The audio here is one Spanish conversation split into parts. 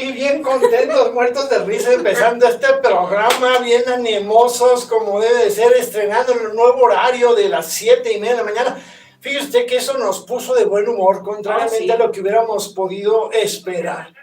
aquí bien contentos, muertos de risa, empezando este programa, bien animosos, como debe de ser, estrenando el nuevo horario de las 7:30 de la mañana. Fíjese usted que eso nos puso de buen humor, contrariamente a lo que hubiéramos podido esperar.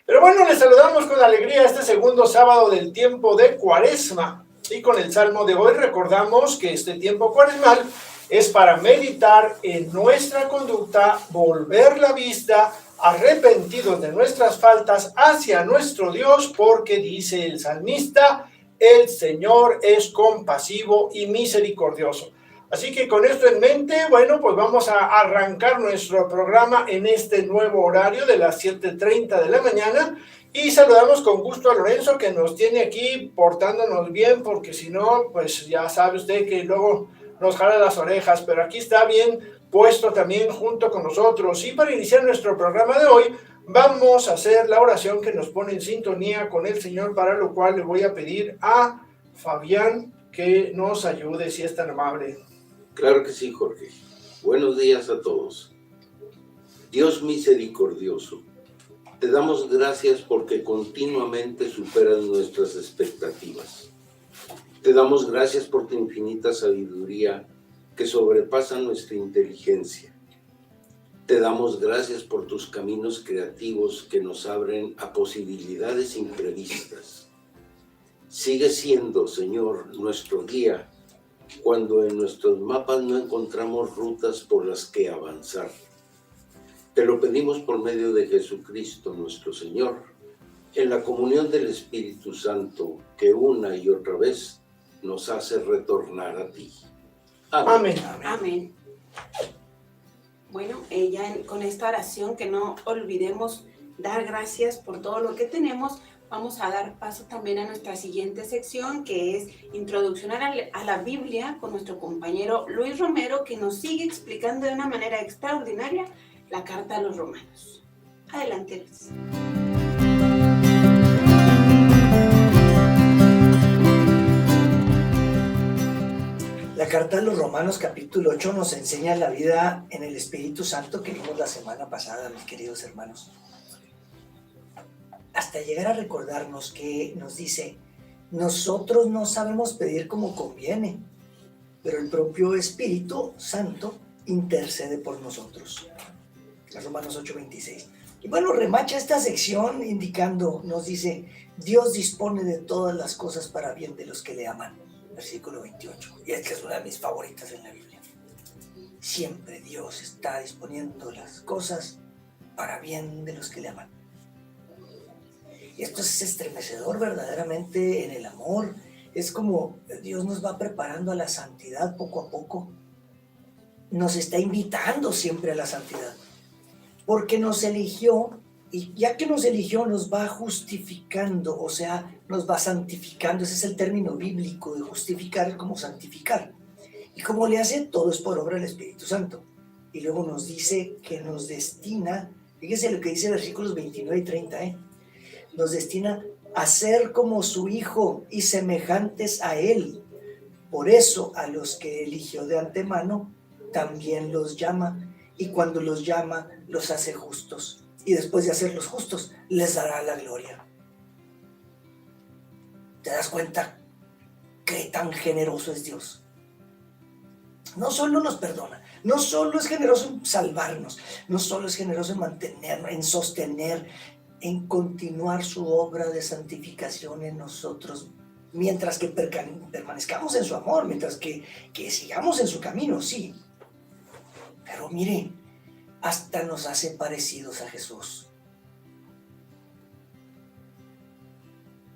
Pero bueno, les saludamos con alegría este segundo sábado del tiempo de Cuaresma. Y con el salmo de hoy recordamos que este tiempo cuaresmal es para meditar en nuestra conducta, volver la vista, arrepentidos de nuestras faltas hacia nuestro Dios, porque dice el salmista, el Señor es compasivo y misericordioso. Así que con esto en mente, bueno, pues vamos a arrancar nuestro programa en este nuevo horario de las 7:30 de la mañana y saludamos con gusto a Lorenzo, que nos tiene aquí portándonos bien, porque si no, pues ya sabe usted que luego nos jala las orejas, pero aquí está bien puesto también junto con nosotros. Y para iniciar nuestro programa de hoy, vamos a hacer la oración que nos pone en sintonía con el Señor, para lo cual le voy a pedir a Fabián que nos ayude, si es tan amable. Claro que sí, Jorge. Buenos días a todos. Dios misericordioso, te damos gracias porque continuamente superas nuestras expectativas. Te damos gracias por tu infinita sabiduría que sobrepasa nuestra inteligencia. Te damos gracias por tus caminos creativos que nos abren a posibilidades imprevistas. Sigue siendo, Señor, nuestro guía cuando en nuestros mapas no encontramos rutas por las que avanzar. Te lo pedimos por medio de Jesucristo nuestro Señor, en la comunión del Espíritu Santo, que una y otra vez nos hace retornar a ti. Amén. Amén. Bueno, con esta oración, que no olvidemos dar gracias por todo lo que tenemos, vamos a dar paso también a nuestra siguiente sección, que es Introducción a la Biblia, con nuestro compañero Luis Romero, que nos sigue explicando de una manera extraordinaria la carta a los romanos. Adelante, Luis. La carta a los Romanos capítulo 8 nos enseña la vida en el Espíritu Santo que vimos la semana pasada, mis queridos hermanos. Hasta llegar a recordarnos que nos dice, nosotros no sabemos pedir como conviene, pero el propio Espíritu Santo intercede por nosotros. Romanos 8:26. Y bueno, remacha esta sección indicando, nos dice, Dios dispone de todas las cosas para bien de los que le aman. Versículo 28. Y esta es una de mis favoritas en la Biblia. Siempre Dios está disponiendo las cosas para bien de los que le aman. Y esto es estremecedor verdaderamente en el amor. Es como Dios nos va preparando a la santidad poco a poco. Nos está invitando siempre a la santidad. Porque nos eligió, y ya que nos eligió, nos va justificando, o sea, nos va santificando. Ese es el término bíblico de justificar, como santificar. Y como le hace, todo es por obra del Espíritu Santo. Y luego nos dice que nos destina, fíjese lo que dice versículos 29 y 30, nos destina a ser como su Hijo y semejantes a Él. Por eso a los que eligió de antemano, también los llama. Y cuando los llama, los hace justos. Y después de hacerlos justos, les dará la gloria. ¿Te das cuenta qué tan generoso es Dios? No solo nos perdona, no solo es generoso en salvarnos, no solo es generoso en mantenernos, en sostener, en continuar su obra de santificación en nosotros, mientras que permanezcamos en su amor, mientras que sigamos en su camino, sí. Pero mire, hasta nos hace parecidos a Jesús.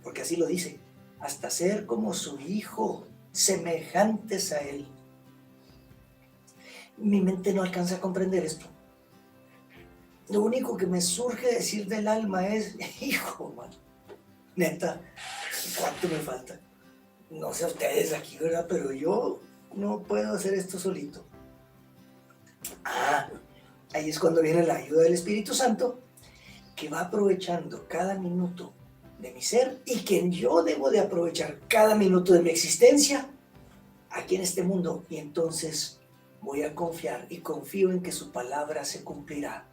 Porque así lo dice, hasta ser como su Hijo, semejantes a Él. Mi mente no alcanza a comprender esto. Lo único que me surge decir del alma es, hijo, man, neta, ¿cuánto me falta? No sé ustedes aquí, ¿verdad? Pero yo no puedo hacer esto solito. Ahí es cuando viene la ayuda del Espíritu Santo, que va aprovechando cada minuto de mi ser y que yo debo de aprovechar cada minuto de mi existencia aquí en este mundo. Y entonces voy a confiar y confío en que su palabra se cumplirá.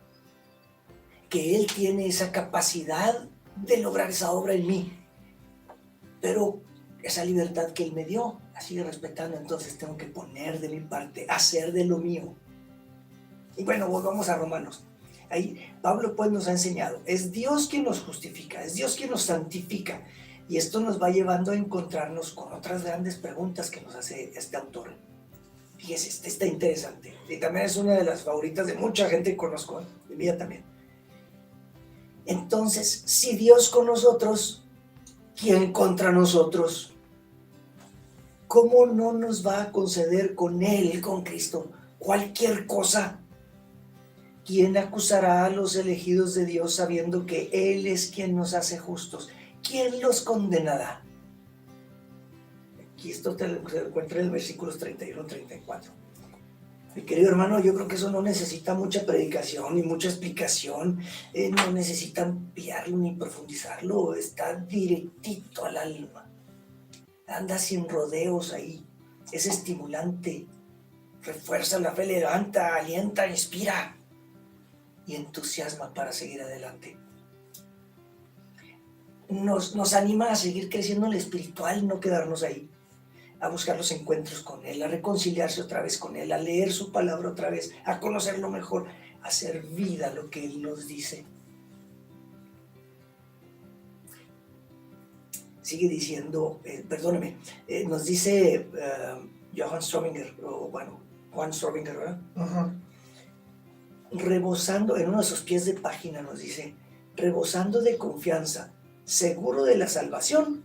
Que Él tiene esa capacidad de lograr esa obra en mí. Pero esa libertad que Él me dio, la sigue respetando, entonces tengo que poner de mi parte, hacer de lo mío. Y bueno, volvamos a Romanos. Ahí Pablo pues nos ha enseñado, es Dios quien nos justifica, es Dios quien nos santifica. Y esto nos va llevando a encontrarnos con otras grandes preguntas que nos hace este autor. Fíjese, este está interesante. Y también es una de las favoritas de mucha gente que conozco, de mía también. Entonces, si Dios con nosotros, ¿quién contra nosotros? ¿Cómo no nos va a conceder con Él, con Cristo, cualquier cosa? ¿Quién acusará a los elegidos de Dios sabiendo que Él es quien nos hace justos? ¿Quién los condenará? Aquí esto se encuentra en el versículos 31 y 34. Mi querido hermano, yo creo que eso no necesita mucha predicación ni mucha explicación, no necesita ampliarlo ni profundizarlo, está directito al alma. Anda sin rodeos ahí, es estimulante, refuerza la fe, levanta, alienta, inspira y entusiasma para seguir adelante. Nos anima a seguir creciendo en lo espiritual, no quedarnos ahí, a buscar los encuentros con Él, a reconciliarse otra vez con Él, a leer su palabra otra vez, a conocerlo mejor, a hacer vida lo que Él nos dice. Sigue diciendo, nos dice Johann Ströbinger, Juan Ströbinger, ¿verdad? Rebosando, en uno de sus pies de página nos dice, rebosando de confianza, seguro de la salvación,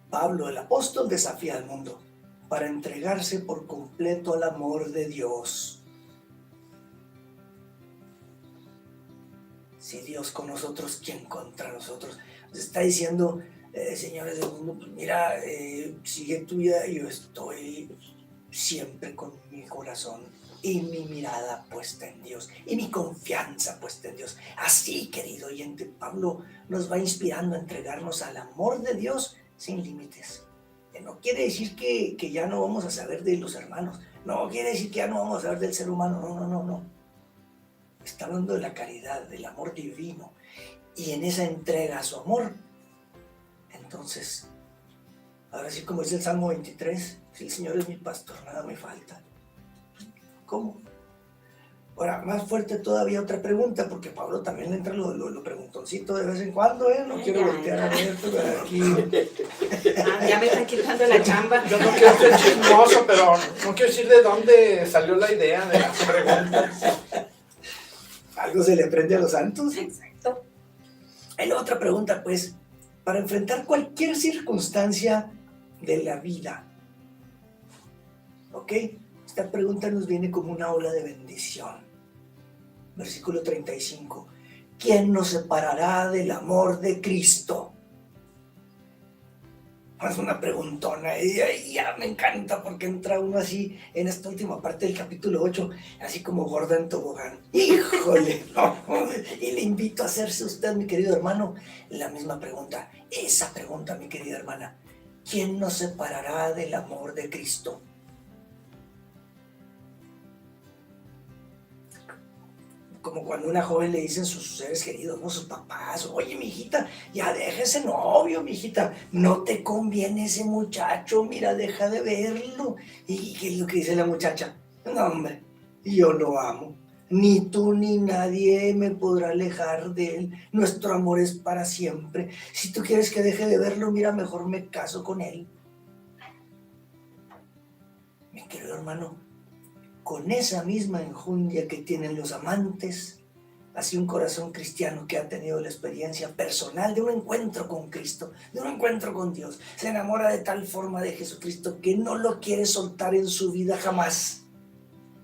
Pablo el apóstol desafía al mundo para entregarse por completo al amor de Dios. Si Dios con nosotros, ¿quién contra nosotros? Nos está diciendo, señores del mundo, pues mira, sigue tu vida, yo estoy siempre con mi corazón y mi mirada puesta en Dios y mi confianza puesta en Dios. Así, querido oyente, Pablo nos va inspirando a entregarnos al amor de Dios sin límites. No quiere decir que ya no vamos a saber de los hermanos, no quiere decir que ya no vamos a saber del ser humano, no. Está hablando de la caridad, del amor divino, y en esa entrega a su amor, entonces, ahora sí, como dice el Salmo 23, si el Señor es mi pastor, nada me falta. ¿Cómo? Ahora, más fuerte todavía otra pregunta, porque Pablo también le entra lo preguntoncito de vez en cuando, ¿eh? No quiero voltear a ver, pero aquí... Ya me están quitando la chamba. Yo no quiero ser chismoso, pero no quiero decir de dónde salió la idea de las preguntas. Algo se le aprende a los santos. Exacto. Hay otra pregunta, pues, para enfrentar cualquier circunstancia de la vida. ¿Ok? Esta pregunta nos viene como una ola de bendición. Versículo 35. ¿Quién nos separará del amor de Cristo? Es una preguntona y ya me encanta porque entra uno así en esta última parte del capítulo 8, así como gorda en tobogán. ¡Híjole! No. Y le invito a hacerse usted, mi querido hermano, la misma pregunta. Esa pregunta, mi querida hermana. ¿Quién nos separará del amor de Cristo? Como cuando a una joven le dicen sus seres queridos, ¿no? Sus papás, oye, mijita, ya deja ese novio, mijita, no te conviene ese muchacho, mira, deja de verlo. ¿Y qué es lo que dice la muchacha? No, hombre, yo lo amo, ni tú ni nadie me podrá alejar de él, nuestro amor es para siempre. Si tú quieres que deje de verlo, mira, mejor me caso con él. Mi querido hermano, con esa misma enjundia que tienen los amantes, así un corazón cristiano que ha tenido la experiencia personal de un encuentro con Cristo, de un encuentro con Dios, se enamora de tal forma de Jesucristo que no lo quiere soltar en su vida jamás.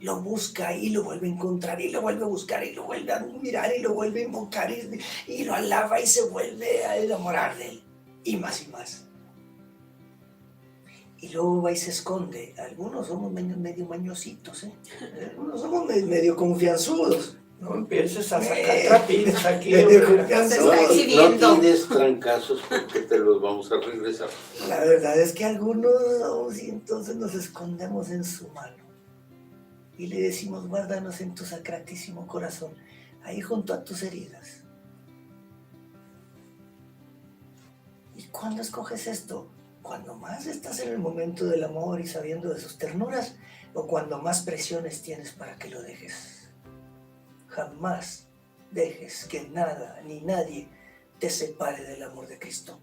Lo busca y lo vuelve a encontrar y lo vuelve a buscar y lo vuelve a mirar y lo vuelve a invocar y lo alaba y se vuelve a enamorar de él. Y más y más. Y luego va y se esconde. Algunos somos medio mañositos, ¿eh? Algunos somos medio confianzudos. No empieces a sacar trapitos aquí. No tienes trancazos porque te los vamos a regresar. La verdad es que algunos, y entonces nos escondemos en su mano. Y le decimos, guárdanos en tu sacratísimo corazón, ahí junto a tus heridas. ¿Y cuándo escoges esto? ¿Cuando más estás en el momento del amor y sabiendo de sus ternuras? ¿O cuando más presiones tienes para que lo dejes? Jamás dejes que nada ni nadie te separe del amor de Cristo.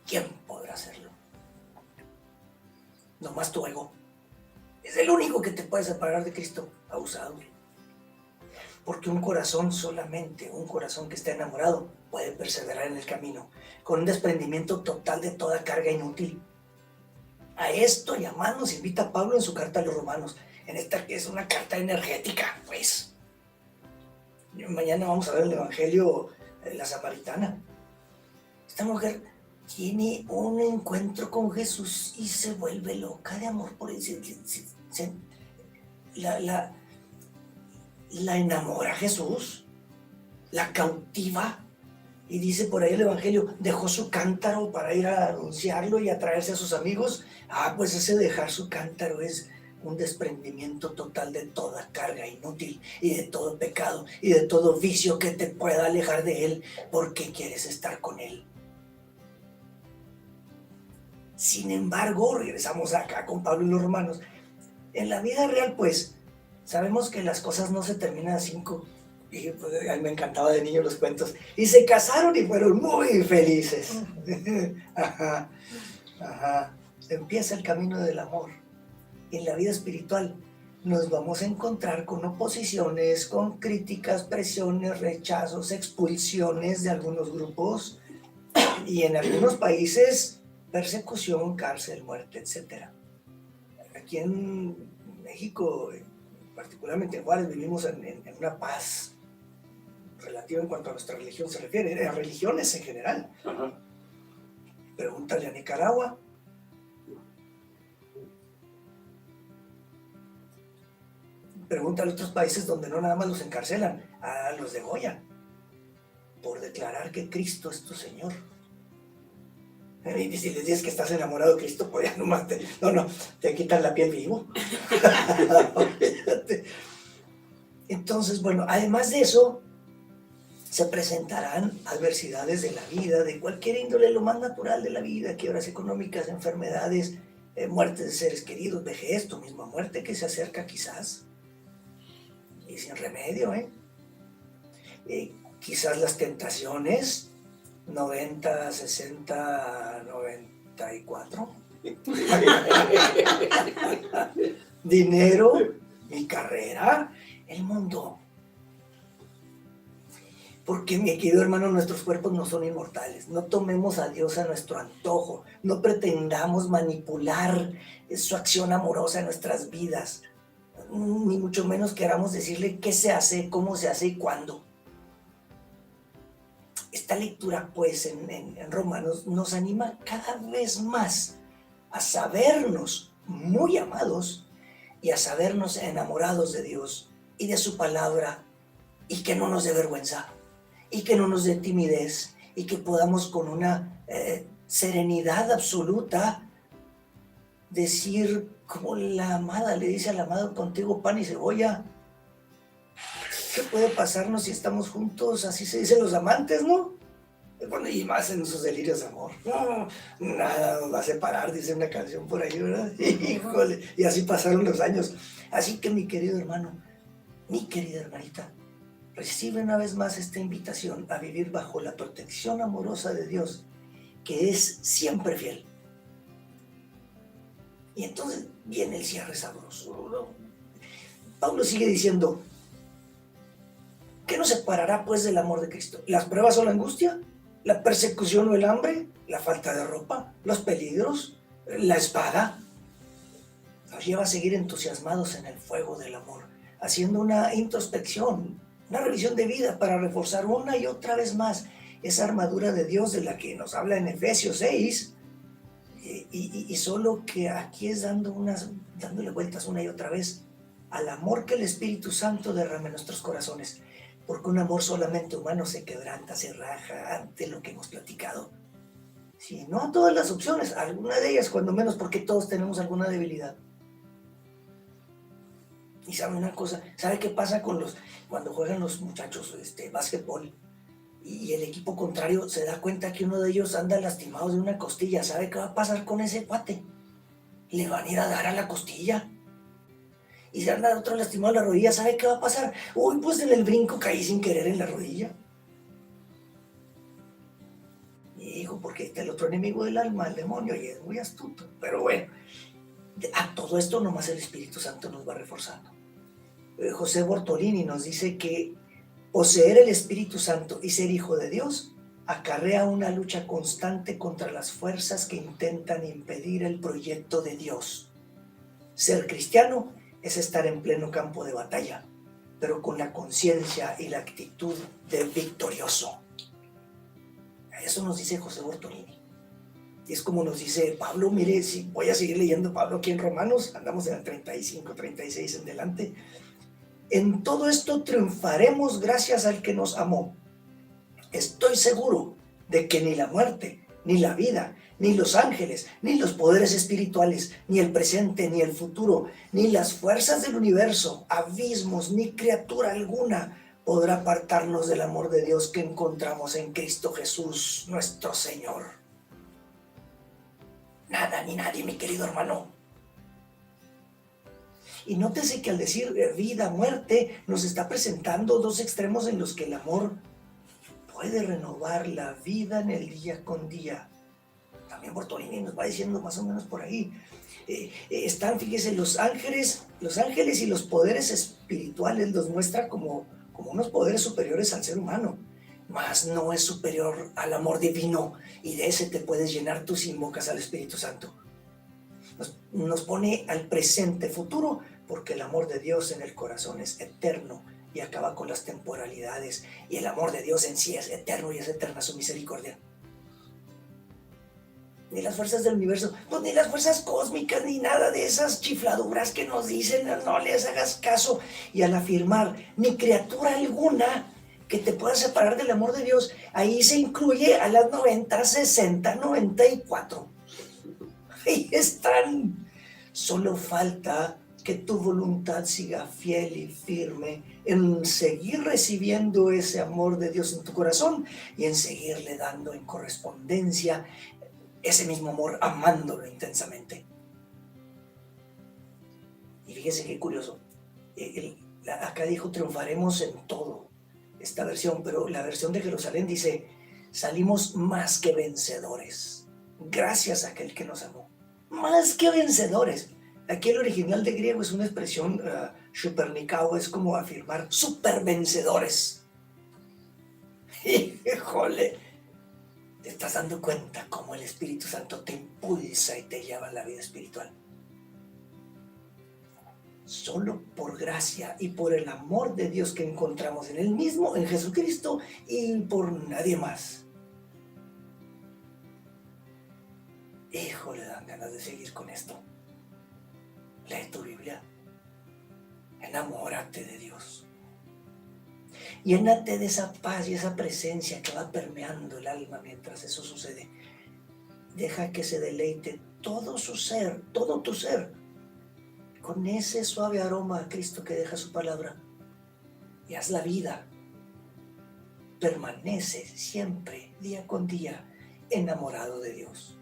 ¿Quién podrá hacerlo? Nomás tu ego. Es el único que te puede separar de Cristo, abusado. Porque un corazón, solamente un corazón que está enamorado, puede perseverar en el camino, con un desprendimiento total de toda carga inútil. A esto y a más nos invita Pablo en su carta a los Romanos, en esta que es una carta energética, pues. Mañana vamos a ver el Evangelio de la Samaritana. Esta mujer tiene un encuentro con Jesús y se vuelve loca de amor por él. La enamora Jesús, la cautiva, y dice por ahí el Evangelio, dejó su cántaro para ir a anunciarlo y atraerse a sus amigos. Pues ese dejar su cántaro es un desprendimiento total de toda carga inútil y de todo pecado y de todo vicio que te pueda alejar de él porque quieres estar con él. Sin embargo, regresamos acá con Pablo y los Romanos. En la vida real, pues, sabemos que las cosas no se terminan a 5. Y pues, a mí me encantaba de niño los cuentos. Y se casaron y fueron muy felices. Ajá. Empieza el camino del amor. En la vida espiritual nos vamos a encontrar con oposiciones, con críticas, presiones, rechazos, expulsiones de algunos grupos y en algunos países persecución, cárcel, muerte, etc. Aquí en México, particularmente en Juárez, vivimos en una paz relativa en cuanto a nuestra religión se refiere, a religiones en general. Ajá. Pregúntale a Nicaragua. Pregúntale a otros países donde no nada más los encarcelan, los degollan por declarar que Cristo es tu Señor. Y si les dices que estás enamorado de Cristo, pues ya nomás te quitan la piel vivo. Entonces, bueno, además de eso, se presentarán adversidades de la vida, de cualquier índole, lo más natural de la vida, quiebras económicas, enfermedades, muertes de seres queridos, vejez, tu misma muerte que se acerca quizás, y sin remedio, quizás las tentaciones, 90, 60, 94. Dinero, mi carrera, el mundo. Porque, mi querido hermano, nuestros cuerpos no son inmortales. No tomemos a Dios a nuestro antojo. No pretendamos manipular su acción amorosa en nuestras vidas. Ni mucho menos queramos decirle qué se hace, cómo se hace y cuándo. Esta lectura, pues, en Romanos nos anima cada vez más a sabernos muy amados y a sabernos enamorados de Dios y de su palabra, y que no nos dé vergüenza y que no nos dé timidez y que podamos con una serenidad absoluta decir como la amada le dice al amado, contigo pan y cebolla. ¿Qué puede pasarnos si estamos juntos? Así se dicen los amantes, ¿no? Bueno, y más en sus delirios de amor. No, nada nos va a separar, dice una canción por ahí, ¿verdad? Híjole, y así pasaron los años. Así que, mi querido hermano, mi querida hermanita, recibe una vez más esta invitación a vivir bajo la protección amorosa de Dios, que es siempre fiel. Y entonces viene el cierre sabroso. Pablo sigue diciendo, ¿qué nos separará pues del amor de Cristo? ¿Las pruebas o la angustia? ¿La persecución o el hambre? ¿La falta de ropa? ¿Los peligros? ¿La espada? Nos lleva a seguir entusiasmados en el fuego del amor, haciendo una introspección, una revisión de vida para reforzar una y otra vez más esa armadura de Dios de la que nos habla en Efesios 6, y solo que aquí es dándole vueltas una y otra vez al amor que el Espíritu Santo derrama en nuestros corazones, porque un amor solamente humano se quebranta, se raja ante lo que hemos platicado. Si no a todas las opciones, alguna de ellas cuando menos, porque todos tenemos alguna debilidad. Y sabe una cosa, ¿sabe qué pasa cuando juegan los muchachos básquetbol? y el equipo contrario se da cuenta que uno de ellos anda lastimado de una costilla, ¿sabe qué va a pasar con ese cuate? Le van a ir a dar a la costilla. Y si anda otro lastimado en la rodilla, ¿sabe qué va a pasar? Uy, pues en el brinco caí sin querer en la rodilla. Y dijo, porque este es el otro enemigo del alma, el demonio, y es muy astuto. Pero bueno, a todo esto nomás el Espíritu Santo nos va reforzando. José Bortolini nos dice que poseer el Espíritu Santo y ser hijo de Dios acarrea una lucha constante contra las fuerzas que intentan impedir el proyecto de Dios. Ser cristiano es estar en pleno campo de batalla, pero con la conciencia y la actitud de victorioso. Eso nos dice José Bortolini. Y es como nos dice Pablo. Mire, si voy a seguir leyendo Pablo aquí en Romanos, andamos en el 35, 36 en delante. En todo esto triunfaremos gracias al que nos amó. Estoy seguro de que ni la muerte, ni la vida, ni los ángeles, ni los poderes espirituales, ni el presente, ni el futuro, ni las fuerzas del universo, abismos, ni criatura alguna podrá apartarnos del amor de Dios que encontramos en Cristo Jesús, nuestro Señor. Nada ni nadie, mi querido hermano. Y nótese que al decir vida, muerte, nos está presentando dos extremos en los que el amor puede renovar la vida en el día con día. También Bortolini nos va diciendo más o menos por ahí. Están, fíjese, los ángeles y los poderes espirituales los muestra como unos poderes superiores al ser humano, mas no es superior al amor divino, y de ese te puedes llenar tú si invocas al Espíritu Santo. Nos pone al presente futuro, porque el amor de Dios en el corazón es eterno y acaba con las temporalidades, y el amor de Dios en sí es eterno y es eterna su misericordia. Ni las fuerzas del universo, pues ni las fuerzas cósmicas, ni nada de esas chifladuras que nos dicen, no les hagas caso. Y al afirmar ni criatura alguna que te pueda separar del amor de Dios, ahí se incluye a las 90, 60, 94. Ahí están. Solo falta que tu voluntad siga fiel y firme en seguir recibiendo ese amor de Dios en tu corazón y en seguirle dando en correspondencia ese mismo amor, amándolo intensamente. Y fíjese qué curioso, acá dijo triunfaremos en todo, esta versión, pero la versión de Jerusalén dice salimos más que vencedores, gracias a aquel que nos amó. Más que vencedores. Aquí el original de griego es una expresión supernicao, es como afirmar supervencedores. Híjole, te estás dando cuenta cómo el Espíritu Santo te impulsa y te lleva a la vida espiritual. Solo por gracia y por el amor de Dios que encontramos en Él mismo, en Jesucristo, y por nadie más. Híjole, dan ganas de seguir con esto. Lee tu Biblia. Enamórate de Dios. Llénate de esa paz y esa presencia que va permeando el alma mientras eso sucede. Deja que se deleite todo su ser, todo tu ser, con ese suave aroma a Cristo que deja su palabra. Y haz la vida. Permanece siempre, día con día, enamorado de Dios.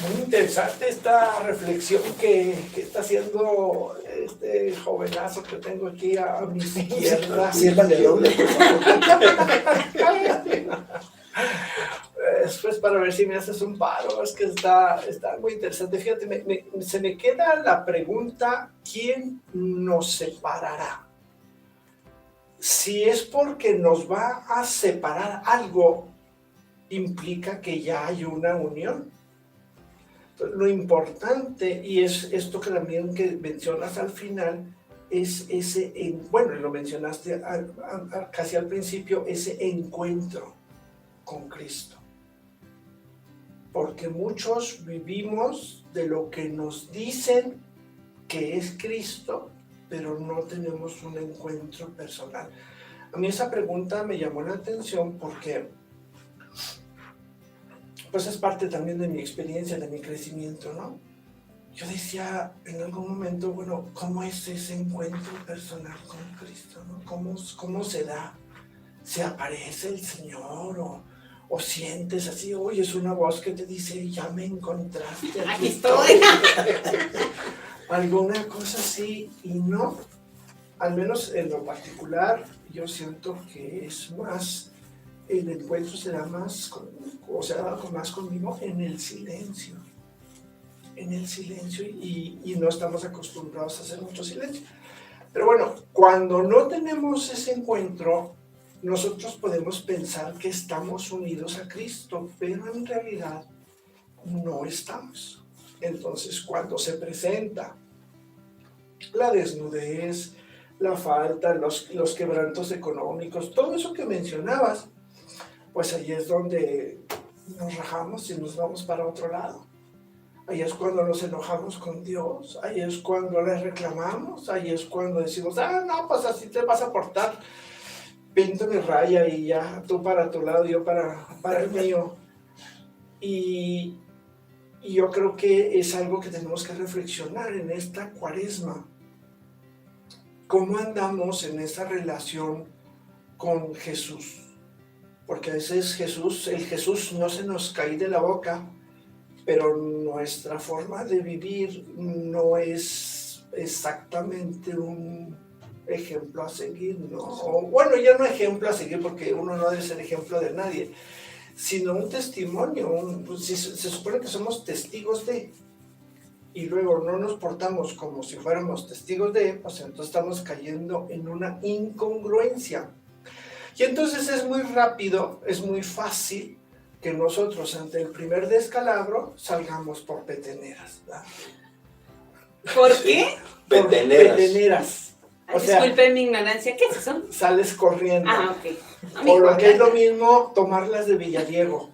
Muy interesante esta reflexión que está haciendo este jovenazo que tengo aquí a mi izquierda. Sírvale doble, por favor. Pues para ver si me haces un paro, es que está muy interesante. Fíjate, se me queda la pregunta, ¿quién nos separará? Si es porque nos va a separar algo, implica que ya hay una unión. Lo importante, y es esto que también que mencionas al final, es ese, bueno, lo mencionaste casi al principio, ese encuentro con Cristo. Porque muchos vivimos de lo que nos dicen que es Cristo, pero no tenemos un encuentro personal. A mí esa pregunta me llamó la atención porque pues es parte también de mi experiencia, de mi crecimiento, ¿no? yo decía en algún momento, bueno, ¿cómo es ese encuentro personal con Cristo, ¿no? ¿Cómo se da? ¿Se aparece el Señor o sientes así, oyes una voz que te dice, ya me encontraste? Aquí estoy. Alguna cosa así, y no, al menos en lo particular, yo siento que es más, el encuentro se da más, más conmigo en el silencio. En el silencio, y no estamos acostumbrados a hacer mucho silencio. Pero bueno, cuando no tenemos ese encuentro, nosotros podemos pensar que estamos unidos a Cristo, pero en realidad no estamos. Entonces, cuando se presenta la desnudez, la falta, los quebrantos económicos, todo eso que mencionabas, pues ahí es donde nos rajamos y nos vamos para otro lado. Ahí es cuando nos enojamos con Dios, ahí es cuando le reclamamos, ahí es cuando decimos, no, pues así te vas a portar, pinto mi raya y ya, tú para tu lado, yo para el mío. Y yo creo que es algo que tenemos que reflexionar en esta Cuaresma. ¿Cómo andamos en esa relación con Jesús? Porque a veces el Jesús no se nos cae de la boca, pero nuestra forma de vivir no es exactamente un ejemplo a seguir, ¿no? Bueno, ya no ejemplo a seguir, porque uno no debe ser ejemplo de nadie, sino un testimonio. Se supone que somos testigos de, y luego no nos portamos como si fuéramos testigos de, pues entonces estamos cayendo en una incongruencia. Y entonces es muy rápido, es muy fácil que nosotros ante el primer descalabro salgamos por peteneras, ¿verdad? ¿Por qué? Por peteneras. O sea, disculpen mi ignorancia, ¿qué es eso? Sales corriendo. Ok. O lo que es lo mismo, tomarlas de Villadiego.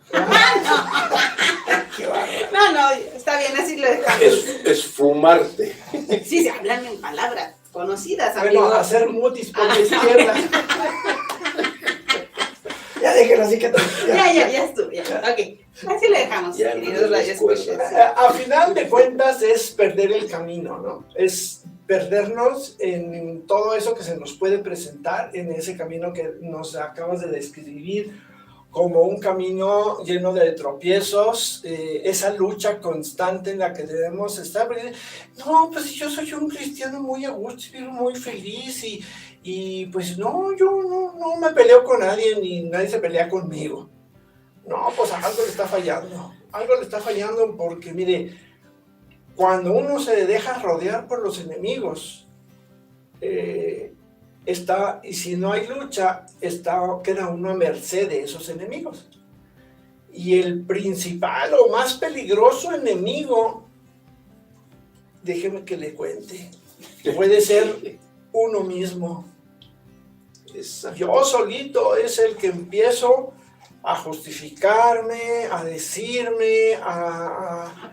No, está bien, así lo dejamos. Es fumarte. Sí, se hablan en palabras conocidas, Bueno, amigos. hacer mutis por la izquierda. Ya déjenlo así que... Ya estuvo, ya. Ok, así lo dejamos, Ya, queridos no radioescuchas. A final de cuentas es perder el camino, ¿no? Es perdernos en todo eso que se nos puede presentar, en ese camino que nos acabas de describir, como un camino lleno de tropiezos, esa lucha constante en la que debemos estar. No, pues yo soy un cristiano muy a gusto, muy feliz, y pues no, yo no me peleo con nadie, ni nadie se pelea conmigo. No, pues algo le está fallando, porque mire, cuando uno se deja rodear por los enemigos, y si no hay lucha, queda uno a merced de esos enemigos. Y el principal o más peligroso enemigo, déjeme que le cuente, puede ser uno mismo. Yo solito es el que empiezo a justificarme, a decirme, a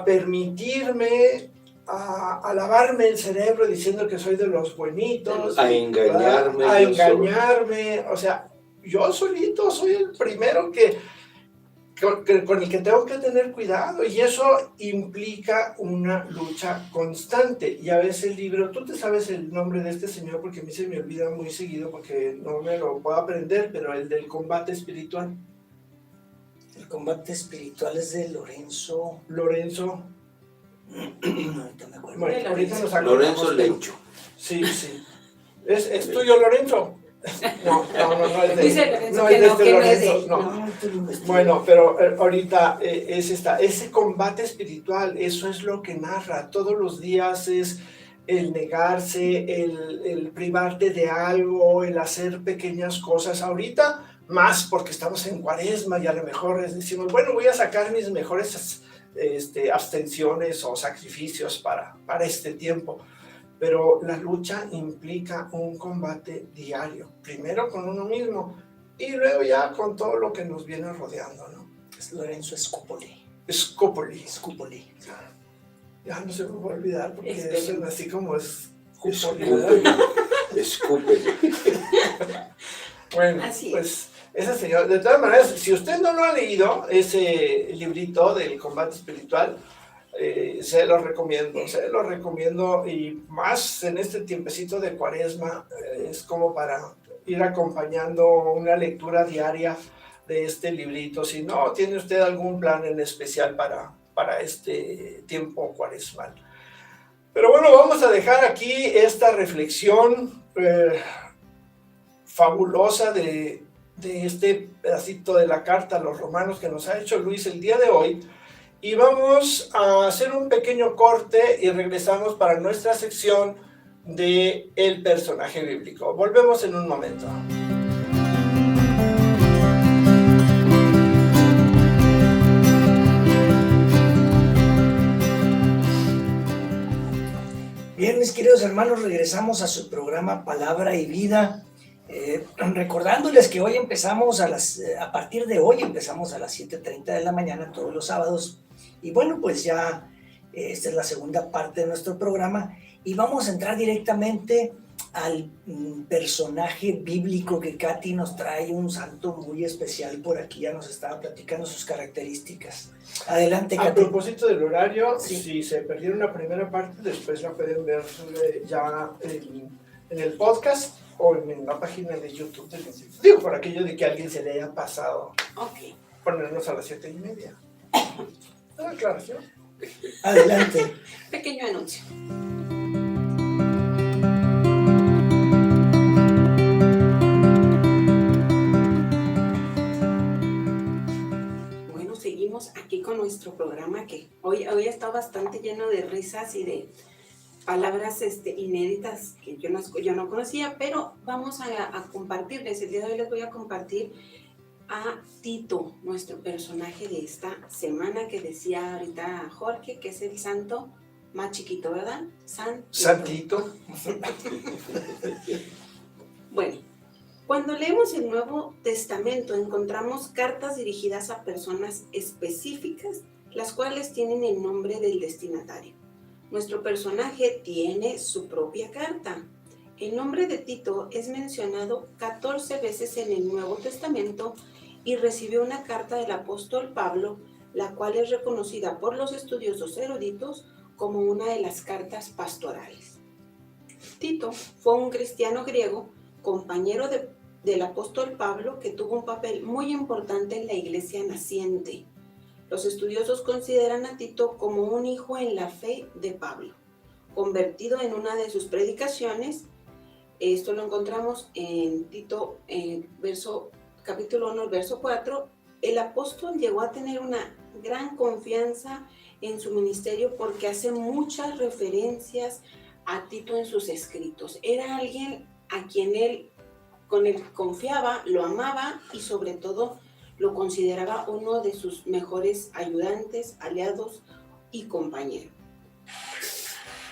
permitirme, a lavarme el cerebro diciendo que soy de los buenitos, a engañarme, o sea, yo solito soy el primero con el que tengo que tener cuidado, y eso implica una lucha constante. Y a veces el libro, tú te sabes el nombre de este señor porque a mí se me olvida muy seguido porque no me lo puedo aprender, pero el del combate espiritual. El combate espiritual es de Lorenzo. Ahorita me acuerdo. Bueno, ahorita nos acordamos. Lorenzo Lencho. Sí. ¿Es tuyo, Lorenzo? No es de Dice Lorenzo no que es de no, este que no Lorenzo, es de... no. Bueno, pero ahorita ese combate espiritual, eso es lo que narra todos los días, es el negarse, el privarte de algo, el hacer pequeñas cosas. Ahorita más porque estamos en Cuaresma y a lo mejor decimos, bueno, voy a sacar mis mejores abstenciones o sacrificios para este tiempo. Pero la lucha implica un combate diario, primero con uno mismo y luego ya con todo lo que nos viene rodeando, ¿no? Es Lorenzo Scupoli. Scupoli. Ya no se me va a olvidar porque es así como Scupoli. Escúpeli. Bueno, así pues ese señor, de todas maneras, si usted no lo ha leído, ese librito del combate espiritual, Se los recomiendo y más en este tiempecito de Cuaresma, es como para ir acompañando una lectura diaria de este librito. Si no tiene usted algún plan en especial para este tiempo cuaresmal. Pero bueno, vamos a dejar aquí esta reflexión fabulosa de este pedacito de la carta a los romanos que nos ha hecho Luis el día de hoy. Y vamos a hacer un pequeño corte y regresamos para nuestra sección de el personaje bíblico. Volvemos en un momento. Bien, mis queridos hermanos, regresamos a su programa Palabra y Vida, recordándoles que hoy empezamos a partir de hoy empezamos a las 7:30 de la mañana todos los sábados, y bueno, pues ya esta es la segunda parte de nuestro programa, y vamos a entrar directamente al personaje bíblico que Katy nos trae, un santo muy especial por aquí, ya nos estaba platicando sus características. Adelante, Katy. A propósito del horario, sí. Si se perdieron la primera parte, después la pueden ver ya en el podcast o en la página de YouTube del Instituto. Digo, por aquello de que a alguien se le haya pasado ponernos a las 7:30. ¿Una aclaración? Adelante. Pequeño anuncio. Bueno, seguimos aquí con nuestro programa que hoy está bastante lleno de risas y de palabras inéditas que yo no conocía, pero vamos a compartirles. El día de hoy les voy a compartir a Tito, nuestro personaje de esta semana, que decía ahorita Jorge, que es el santo más chiquito, ¿verdad? Santito. Bueno, cuando leemos el Nuevo Testamento encontramos cartas dirigidas a personas específicas, las cuales tienen el nombre del destinatario. Nuestro personaje tiene su propia carta. El nombre de Tito es mencionado 14 veces en el Nuevo Testamento y recibió una carta del apóstol Pablo, la cual es reconocida por los estudiosos eruditos como una de las cartas pastorales. Tito fue un cristiano griego, compañero del apóstol Pablo, que tuvo un papel muy importante en la iglesia naciente. Los estudiosos consideran a Tito como un hijo en la fe de Pablo, convertido en una de sus predicaciones. Esto lo encontramos en Tito, capítulo 1, verso 4. El apóstol llegó a tener una gran confianza en su ministerio porque hace muchas referencias a Tito en sus escritos. Era alguien a quien con él confiaba, lo amaba y sobre todo lo consideraba uno de sus mejores ayudantes, aliados y compañeros.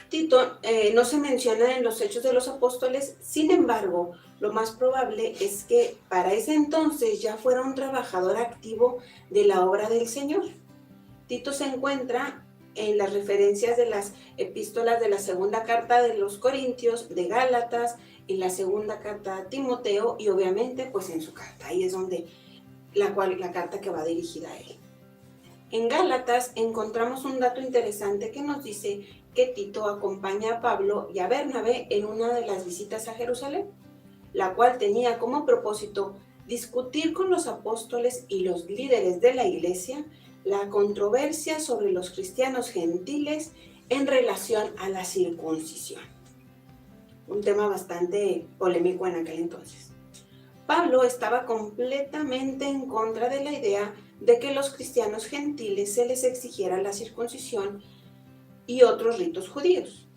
Tito no se menciona en los Hechos de los Apóstoles, sin embargo, lo más probable es que para ese entonces ya fuera un trabajador activo de la obra del Señor. Tito se encuentra en las referencias de las epístolas de la segunda carta de los Corintios, de Gálatas, en la segunda carta a Timoteo y obviamente pues en su carta. Ahí es donde la carta que va dirigida a él. En Gálatas encontramos un dato interesante que nos dice que Tito acompaña a Pablo y a Bernabé en una de las visitas a Jerusalén, la cual tenía como propósito discutir con los apóstoles y los líderes de la iglesia la controversia sobre los cristianos gentiles en relación a la circuncisión. Un tema bastante polémico en aquel entonces. Pablo estaba completamente en contra de la idea de que los cristianos gentiles se les exigiera la circuncisión y otros ritos judíos.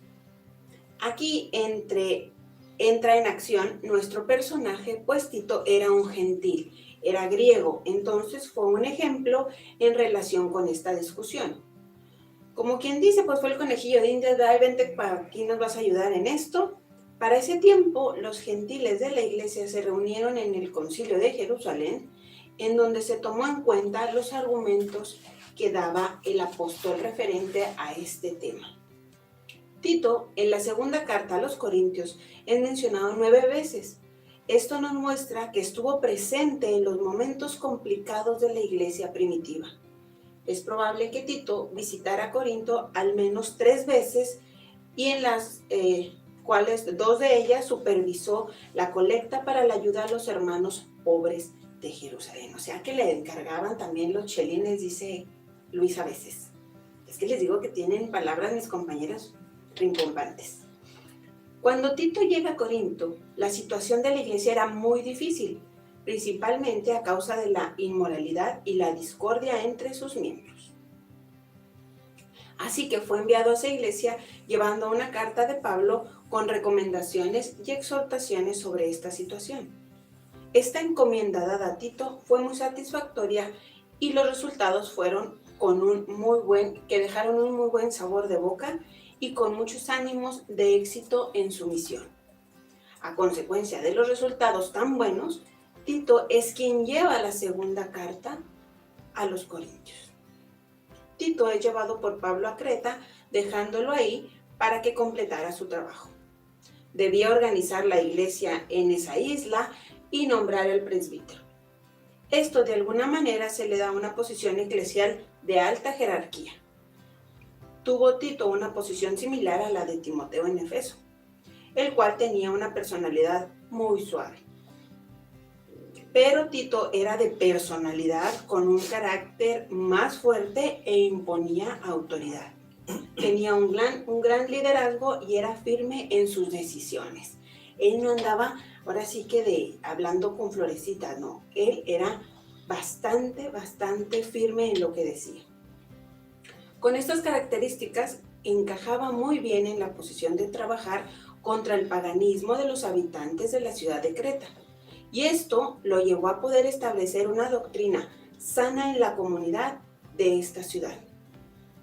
Aquí entra en acción nuestro personaje, pues Tito era un gentil, era griego, entonces fue un ejemplo en relación con esta discusión. Como quien dice, pues fue el conejillo de Indias, vente, ¿para aquí nos vas a ayudar en esto? Para ese tiempo, los gentiles de la iglesia se reunieron en el Concilio de Jerusalén, en donde se tomó en cuenta los argumentos que daba el apóstol referente a este tema. Tito, en la segunda carta a los Corintios, es mencionado 9 veces. Esto nos muestra que estuvo presente en los momentos complicados de la iglesia primitiva. Es probable que Tito visitara Corinto al menos 3 veces y en las cuales 2 de ellas supervisó la colecta para la ayuda a los hermanos pobres de Jerusalén. O sea que le encargaban también los chelines, dice Luis a veces. Es que les digo que tienen palabras mis compañeros rimbombantes. Cuando Tito llega a Corinto, la situación de la iglesia era muy difícil, principalmente a causa de la inmoralidad y la discordia entre sus miembros. Así que fue enviado a esa iglesia llevando una carta de Pablo con recomendaciones y exhortaciones sobre esta situación. Esta encomienda dada a Tito fue muy satisfactoria y los resultados fueron que dejaron un muy buen sabor de boca y con muchos ánimos de éxito en su misión. A consecuencia de los resultados tan buenos, Tito es quien lleva la segunda carta a los Corintios. Tito es llevado por Pablo a Creta, dejándolo ahí para que completara su trabajo. Debía organizar la iglesia en esa isla y nombrar al presbítero. Esto de alguna manera se le da una posición eclesial de alta jerarquía. Tuvo Tito una posición similar a la de Timoteo en Efeso, el cual tenía una personalidad muy suave. Pero Tito era de personalidad con un carácter más fuerte e imponía autoridad. Tenía un gran liderazgo y era firme en sus decisiones. Él no andaba, ahora sí que hablando con florecitas, no. Él era bastante firme en lo que decía. Con estas características encajaba muy bien en la posición de trabajar contra el paganismo de los habitantes de la ciudad de Creta. Y esto lo llevó a poder establecer una doctrina sana en la comunidad de esta ciudad.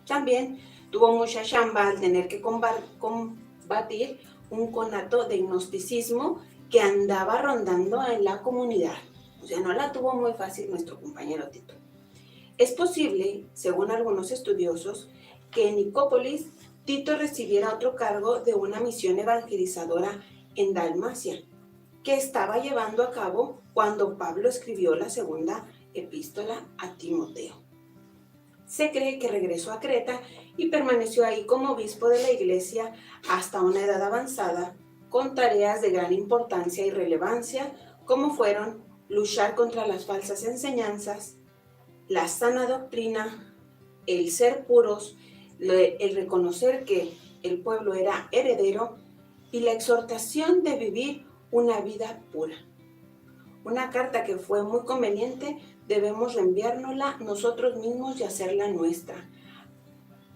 También tuvo mucha chamba al tener que combatir un conato de gnosticismo que andaba rondando en la comunidad. O sea, no la tuvo muy fácil nuestro compañero Tito. Es posible, según algunos estudiosos, que en Nicópolis Tito recibiera otro cargo de una misión evangelizadora en Dalmacia, que estaba llevando a cabo cuando Pablo escribió la segunda epístola a Timoteo. Se cree que regresó a Creta y permaneció ahí como obispo de la iglesia hasta una edad avanzada, con tareas de gran importancia y relevancia, como fueron luchar contra las falsas enseñanzas, la sana doctrina, el ser puros, el reconocer que el pueblo era heredero y la exhortación de vivir una vida pura. Una carta que fue muy conveniente, debemos reenviárnosla nosotros mismos y hacerla nuestra.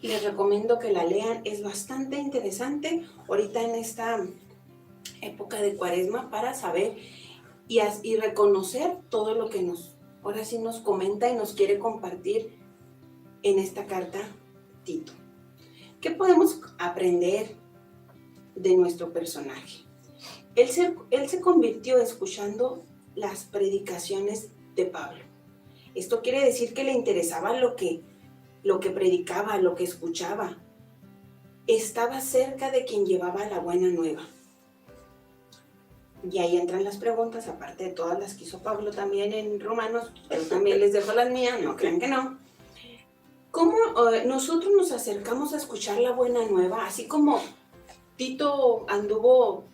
Les recomiendo que la lean, es bastante interesante ahorita en esta época de Cuaresma para saber y reconocer todo lo que ahora sí nos comenta y nos quiere compartir en esta carta Tito. ¿Qué podemos aprender de nuestro personaje? Él se convirtió escuchando las predicaciones de Pablo. Esto quiere decir que le interesaba lo que predicaba, lo que escuchaba. Estaba cerca de quien llevaba la buena nueva. Y ahí entran las preguntas, aparte de todas las que hizo Pablo también en Romanos, pero también les dejo las mías, no crean que no. ¿Cómo nosotros nos acercamos a escuchar la buena nueva? Así como Tito anduvo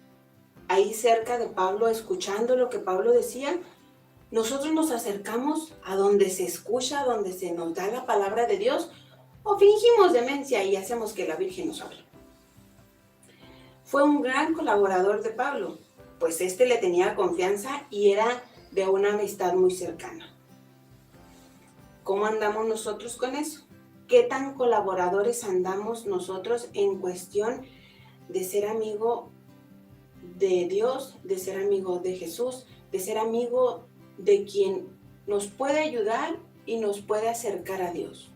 ahí cerca de Pablo escuchando lo que Pablo decía, nosotros nos acercamos a donde se escucha, donde se nos da la palabra de Dios, o fingimos demencia y hacemos que la Virgen nos hable. Fue un gran colaborador de Pablo, pues le tenía confianza y era de una amistad muy cercana. ¿Cómo andamos nosotros con eso? ¿Qué tan colaboradores andamos nosotros en cuestión de ser amigo de Dios, de ser amigo de Jesús, de ser amigo de quien nos puede ayudar y nos puede acercar a Dios?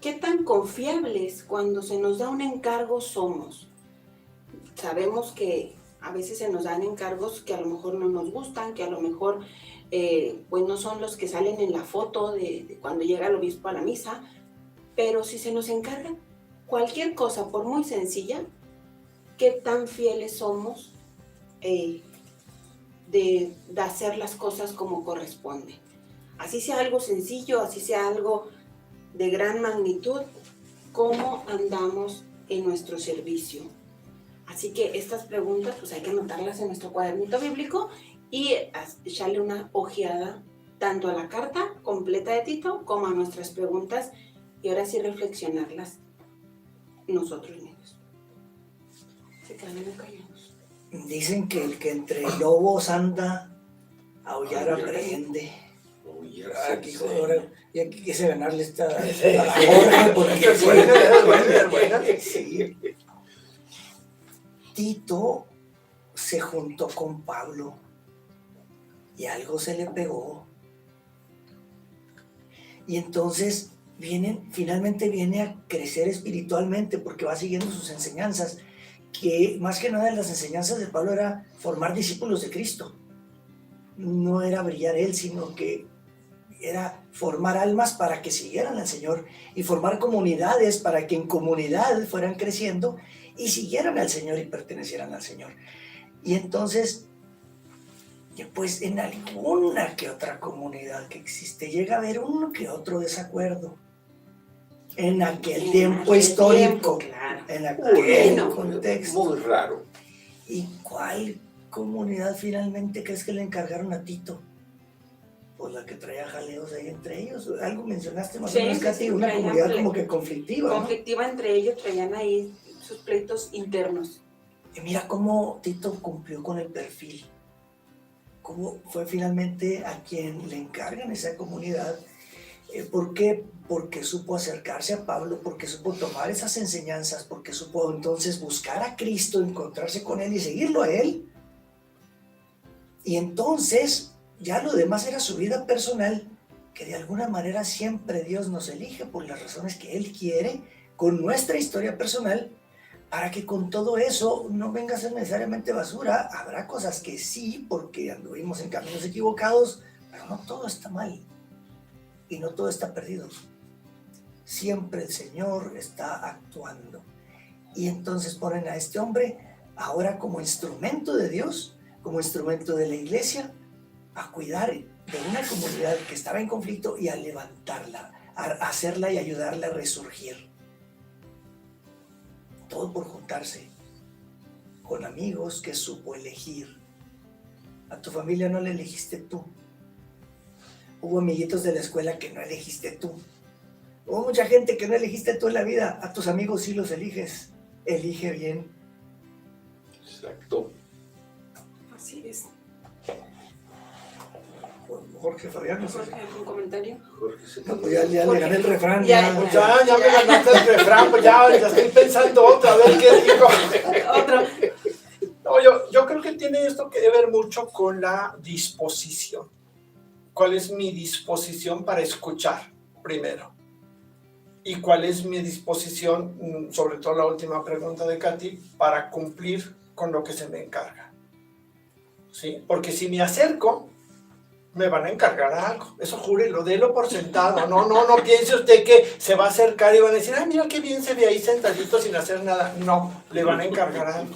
¿Qué tan confiables cuando se nos da un encargo somos? Sabemos que a veces se nos dan encargos que a lo mejor no nos gustan, que a lo mejor pues no son los que salen en la foto de cuando llega el obispo a la misa, pero si se nos encarga cualquier cosa, por muy sencilla, ¿qué tan fieles somos de hacer las cosas como corresponde? Así sea algo sencillo, así sea algo de gran magnitud, cómo andamos en nuestro servicio. Así que estas preguntas pues hay que anotarlas en nuestro cuadernito bíblico y echarle una ojeada tanto a la carta completa de Tito como a nuestras preguntas y ahora sí reflexionarlas nosotros mismos. Se quedan muy callados. Dicen que el que entre lobos anda, aullar aprende. Aquí, joder, y aquí quise ganarle esta a Jorge porque Es buena. sí. Tito se juntó con Pablo y algo se le pegó. Y entonces finalmente viene a crecer espiritualmente porque va siguiendo sus enseñanzas, que más que nada las enseñanzas de Pablo era formar discípulos de Cristo. No era brillar él, sino que era formar almas para que siguieran al Señor y formar comunidades para que en comunidad fueran creciendo y siguieran al Señor y pertenecieran al Señor. Y entonces, pues en alguna que otra comunidad que existe llega a haber uno que otro desacuerdo. En aquel tiempo histórico, claro. en aquel Bueno, contexto. Muy raro. ¿Y cuál comunidad finalmente crees que le encargaron a Tito? Pues la que traía jaleos ahí entre ellos. Algo mencionaste más o menos, Katy, una comunidad como que conflictiva, ¿no? Conflictiva entre ellos, traían ahí sus pleitos internos. Y mira cómo Tito cumplió con el perfil. Cómo fue finalmente a quien le encargan esa comunidad. ¿Por qué? Porque supo acercarse a Pablo, porque supo tomar esas enseñanzas, porque supo entonces buscar a Cristo, encontrarse con Él y seguirlo a Él. Y entonces ya lo demás era su vida personal, que de alguna manera siempre Dios nos elige por las razones que Él quiere, con nuestra historia personal, para que con todo eso no venga a ser necesariamente basura. Habrá cosas que sí, porque anduvimos en caminos equivocados, pero no todo está mal. Y no todo está perdido. Siempre el Señor está actuando. Y entonces ponen a este hombre ahora como instrumento de Dios, como instrumento de la iglesia, a cuidar de una comunidad que estaba en conflicto y a levantarla, a hacerla y ayudarla a resurgir. Todo por juntarse con amigos que supo elegir. A tu familia no la elegiste tú. Hubo amiguitos de la escuela que no elegiste tú. Hubo mucha gente que no elegiste tú en la vida. A tus amigos sí los eliges. Elige bien. Exacto. Así es. Jorge, Fabián, no sé. Jorge, ¿algún comentario? Jorge se No, pues ya le gané el refrán. Ya Pues ya me ganaste el refrán, pues ya estoy pensando otra vez qué digo. Otro. No, yo creo que tiene esto que ver mucho con la disposición. ¿Cuál es mi disposición para escuchar primero? ¿Y cuál es mi disposición, sobre todo la última pregunta de Katy, para cumplir con lo que se me encarga? ¿Sí? Porque si me acerco, me van a encargar algo. Eso júrelo, délo por sentado. No piense usted que se va a acercar y van a decir, ay, mira qué bien se ve ahí sentadito sin hacer nada. No, le van a encargar algo.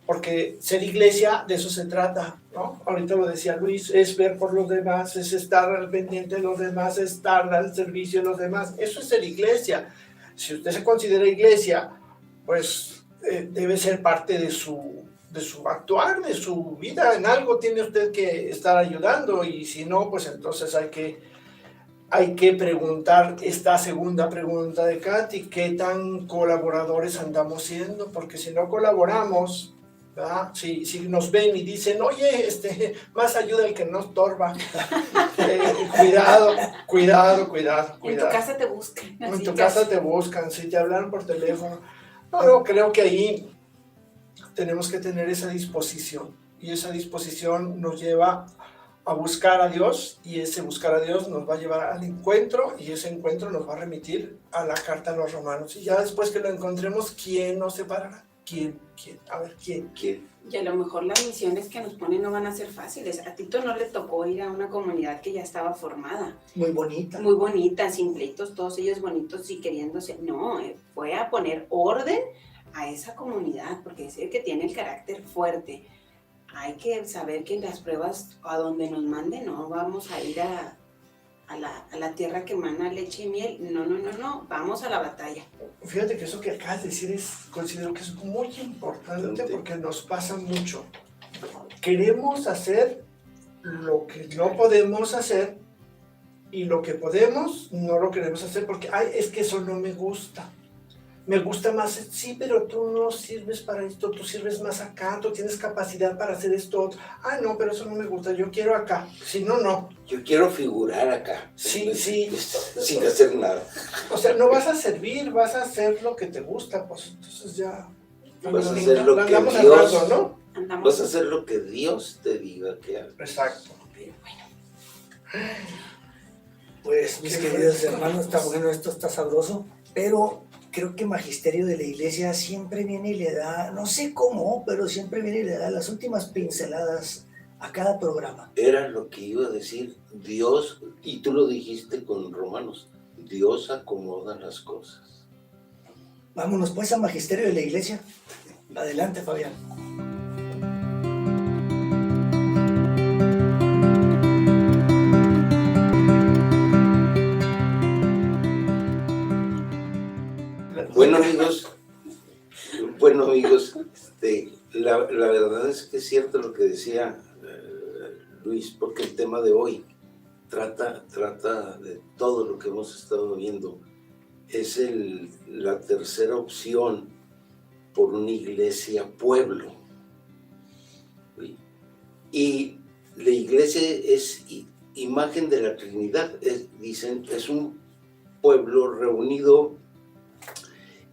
Porque ser iglesia, de eso se trata, ¿no? Ahorita lo decía Luis, es ver por los demás, es estar al pendiente de los demás, es estar al servicio de los demás. Eso es ser iglesia. Si usted se considera iglesia, pues debe ser parte de su actuar, de su vida. En algo tiene usted que estar ayudando, y si no, pues entonces hay que preguntar esta segunda pregunta de Katy, ¿qué tan colaboradores andamos siendo? Porque si no colaboramos, ¿verdad? Si nos ven y dicen, oye, más ayuda el que no estorba. Cuidado. En tu casa te buscan. En tu casa te buscan, si te hablan por teléfono. No, creo que ahí tenemos que tener esa disposición, y esa disposición nos lleva a buscar a Dios, y ese buscar a Dios nos va a llevar al encuentro, y ese encuentro nos va a remitir a la carta a los romanos. Y ya después que lo encontremos, ¿quién nos separará? ¿Quién? A ver, ¿quién? Y a lo mejor las misiones que nos ponen no van a ser fáciles. A Tito no le tocó ir a una comunidad que ya estaba formada. Muy bonita. Muy bonita, sin pleitos, todos ellos bonitos y queriéndose. No, fue a poner orden a esa comunidad, porque es el que tiene el carácter fuerte. Hay que saber que en las pruebas, a donde nos manden, no vamos a ir a a la tierra que emana leche y miel. No, vamos a la batalla. Fíjate que eso que acabas de decir considero que es muy importante porque nos pasa mucho. Queremos hacer lo que no podemos hacer y lo que podemos no lo queremos hacer porque, es que eso no me gusta. Me gusta más, sí, pero tú no sirves para esto, tú sirves más acá, tú tienes capacidad para hacer esto otro. No, pero eso no me gusta, yo quiero acá, si no, no. Yo quiero figurar acá. Sí. Sin hacer nada. O sea, no vas a servir, vas a hacer lo que te gusta, pues entonces ya... Vas a hacer lo que andamos Dios... al rato, ¿no? Vas a hacer lo que Dios te diga que hagas. Exacto. Pero bueno. Pues, mis queridos hermanos, está bueno, esto está sabroso, pero creo que Magisterio de la Iglesia siempre viene y le da, no sé cómo, pero siempre viene y le da las últimas pinceladas a cada programa. Era lo que iba a decir Dios, y tú lo dijiste con Romanos, Dios acomoda las cosas. Vámonos pues a Magisterio de la Iglesia. Adelante, Fabián. Bueno amigos, la verdad es que es cierto lo que decía Luis, porque el tema de hoy trata de todo lo que hemos estado viendo. Es la tercera opción por una iglesia pueblo. ¿Sí? Y la iglesia es imagen de la Trinidad, dicen, es un pueblo reunido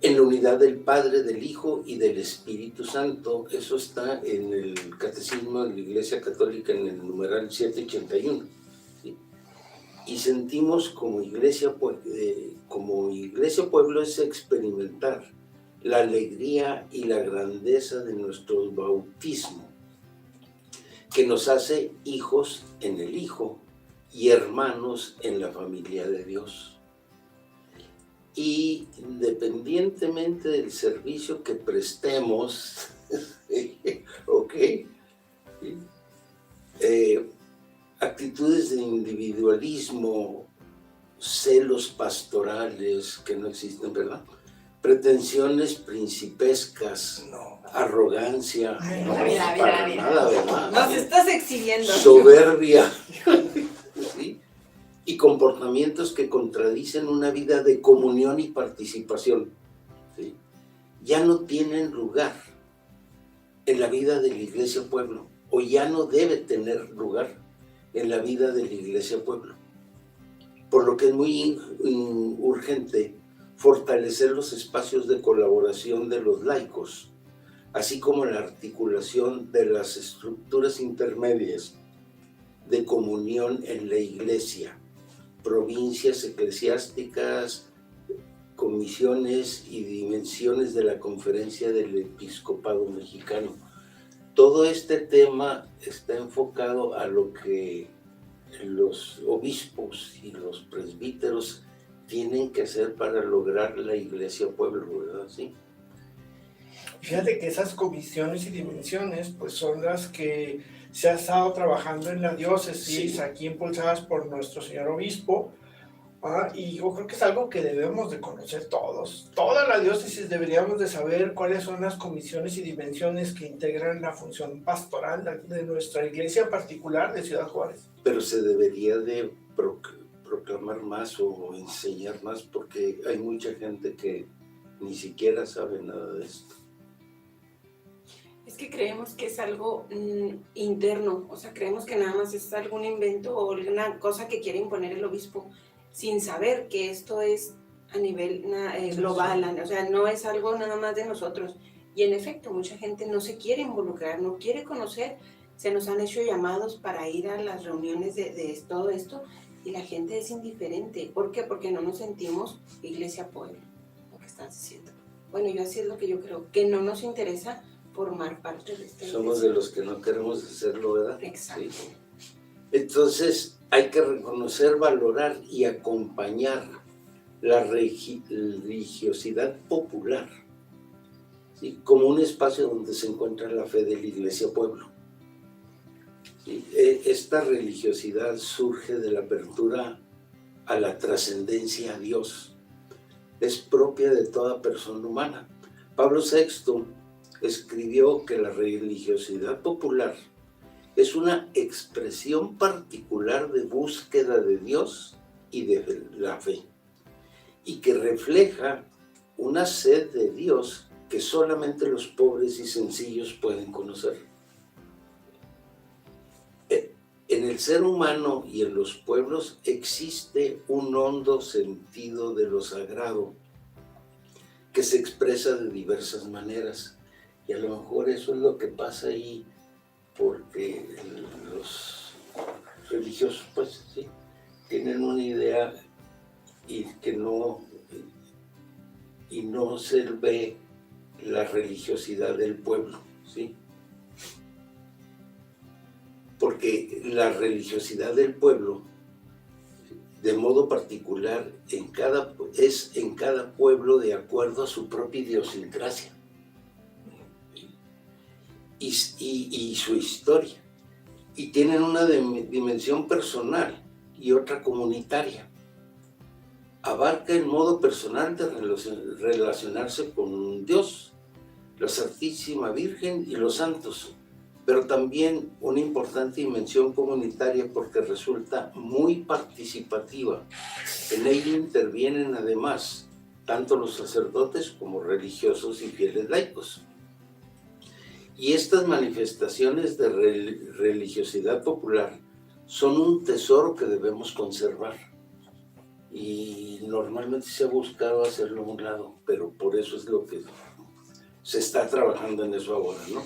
en la unidad del Padre, del Hijo y del Espíritu Santo. Eso está en el Catecismo de la Iglesia Católica en el numeral 781. ¿Sí? Y sentimos como iglesia pueblo es experimentar la alegría y la grandeza de nuestro bautismo, que nos hace hijos en el Hijo y hermanos en la familia de Dios. Y independientemente del servicio que prestemos, ¿ok? Actitudes de individualismo, celos pastorales que no existen, ¿verdad? Pretensiones principescas, arrogancia, Mira. nada, ¿verdad? Nos estás exhibiendo. Soberbia, ¿sí? Y comportamientos que contradicen una vida de comunión y participación, ¿sí? Ya no tienen lugar en la vida de la Iglesia Pueblo, o ya no debe tener lugar en la vida de la Iglesia Pueblo. Por lo que es muy urgente fortalecer los espacios de colaboración de los laicos, así como la articulación de las estructuras intermedias de comunión en la Iglesia, provincias eclesiásticas, comisiones y dimensiones de la Conferencia del Episcopado Mexicano. Todo este tema está enfocado a lo que los obispos y los presbíteros tienen que hacer para lograr la Iglesia Pueblo, ¿verdad? ¿Sí? Fíjate que esas comisiones y dimensiones pues son las que se ha estado trabajando en la diócesis, sí, aquí impulsadas por nuestro señor obispo, y yo creo que es algo que debemos de conocer todos. Toda la diócesis deberíamos de saber cuáles son las comisiones y dimensiones que integran la función pastoral de nuestra iglesia particular de Ciudad Juárez. Pero se debería de proclamar más o enseñar más, porque hay mucha gente que ni siquiera sabe nada de esto. Es que creemos que es algo interno, o sea, creemos que nada más es algún invento o alguna cosa que quiere imponer el obispo, sin saber que esto es a nivel global, o sea, no es algo nada más de nosotros. Y en efecto, mucha gente no se quiere involucrar, no quiere conocer. Se nos han hecho llamados para ir a las reuniones de todo esto y la gente es indiferente. ¿Por qué? Porque no nos sentimos iglesia pueblo, lo que estás diciendo. Bueno, yo así es lo que yo creo, que no nos interesa formar parte de esta iglesia. Somos de los que no queremos hacerlo, ¿verdad? Exacto. Sí. Entonces hay que reconocer, valorar y acompañar la religiosidad popular, ¿sí? Como un espacio donde se encuentra la fe de la Iglesia Pueblo. ¿Sí? Esta religiosidad surge de la apertura a la trascendencia a Dios. Es propia de toda persona humana. Pablo VI escribió que la religiosidad popular es una expresión particular de búsqueda de Dios y de la fe, y que refleja una sed de Dios que solamente los pobres y sencillos pueden conocer. En el ser humano y en los pueblos existe un hondo sentido de lo sagrado que se expresa de diversas maneras. Y a lo mejor eso es lo que pasa ahí, porque los religiosos, pues sí, tienen una idea y no se ve la religiosidad del pueblo, ¿sí? Porque la religiosidad del pueblo, de modo particular, es en cada pueblo de acuerdo a su propia idiosincrasia y su historia. Y tienen una dimensión personal y otra comunitaria. Abarca el modo personal de relacionarse con Dios, la Santísima Virgen y los santos, pero también una importante dimensión comunitaria porque resulta muy participativa. En ella intervienen además tanto los sacerdotes como religiosos y fieles laicos. Y estas manifestaciones de religiosidad popular son un tesoro que debemos conservar. Y normalmente se ha buscado hacerlo a un lado, pero por eso es lo que se está trabajando en eso ahora, ¿no?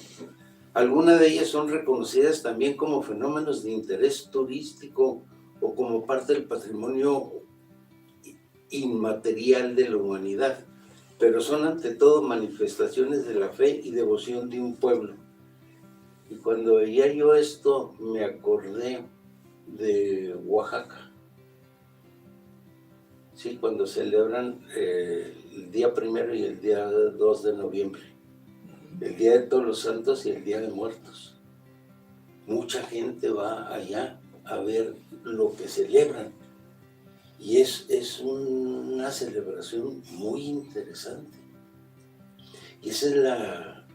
Algunas de ellas son reconocidas también como fenómenos de interés turístico o como parte del patrimonio inmaterial de la humanidad, pero son ante todo manifestaciones de la fe y devoción de un pueblo. Y cuando veía yo esto, me acordé de Oaxaca. Sí, cuando celebran el día 1 y el día 2 de noviembre. El Día de Todos los Santos y el Día de Muertos. Mucha gente va allá a ver lo que celebran. Y es una celebración muy interesante. Y esa es la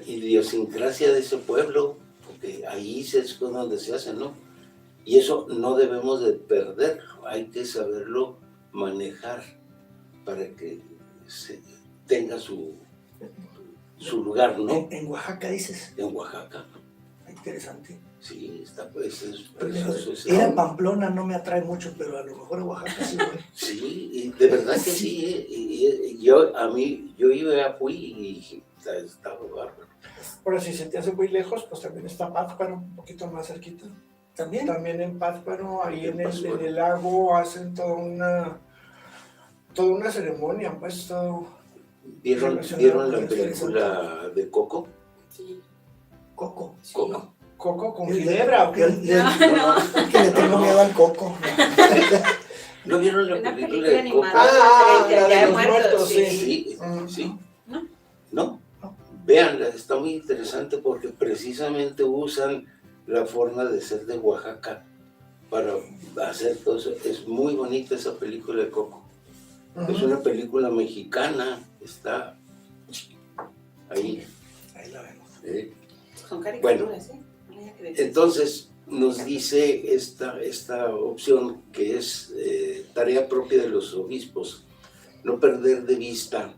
idiosincrasia de ese pueblo, porque ahí es donde se hace, ¿no? Y eso no debemos de perderlo, hay que saberlo manejar para que tenga su lugar, ¿no? En Oaxaca dices. En Oaxaca. Interesante. Sí, está pues, es precioso. Ir a Pamplona no me atrae mucho, pero a lo mejor a Oaxaca sí voy. Sí, y de verdad que sí. Yo fui y estaba bárbaro. Ahora, si se te hace muy lejos, pues también está Pátzcuaro, un poquito más cerquita. ¿También? También en Pátzcuaro, ahí en el lago, hacen toda una ceremonia, pues todo. ¿Vieron la película de Coco? Sí. Coco. Sí. ¿Coco con ginebra o qué? No. Que le tengo miedo al coco. ¿No vieron la Una película película de Coco? animada. La de los Muertos, muertos, sí. sí. Sí. ¿No? ¿No? Véanla, está muy interesante porque precisamente usan la forma de ser de Oaxaca para hacer todo eso. Es muy bonita esa película de Coco. Es una película mexicana, está ahí. Ahí la vemos. Son caricaturas, ¿eh? No haya que decir. Entonces nos dice esta opción que es tarea propia de los obispos, no perder de vista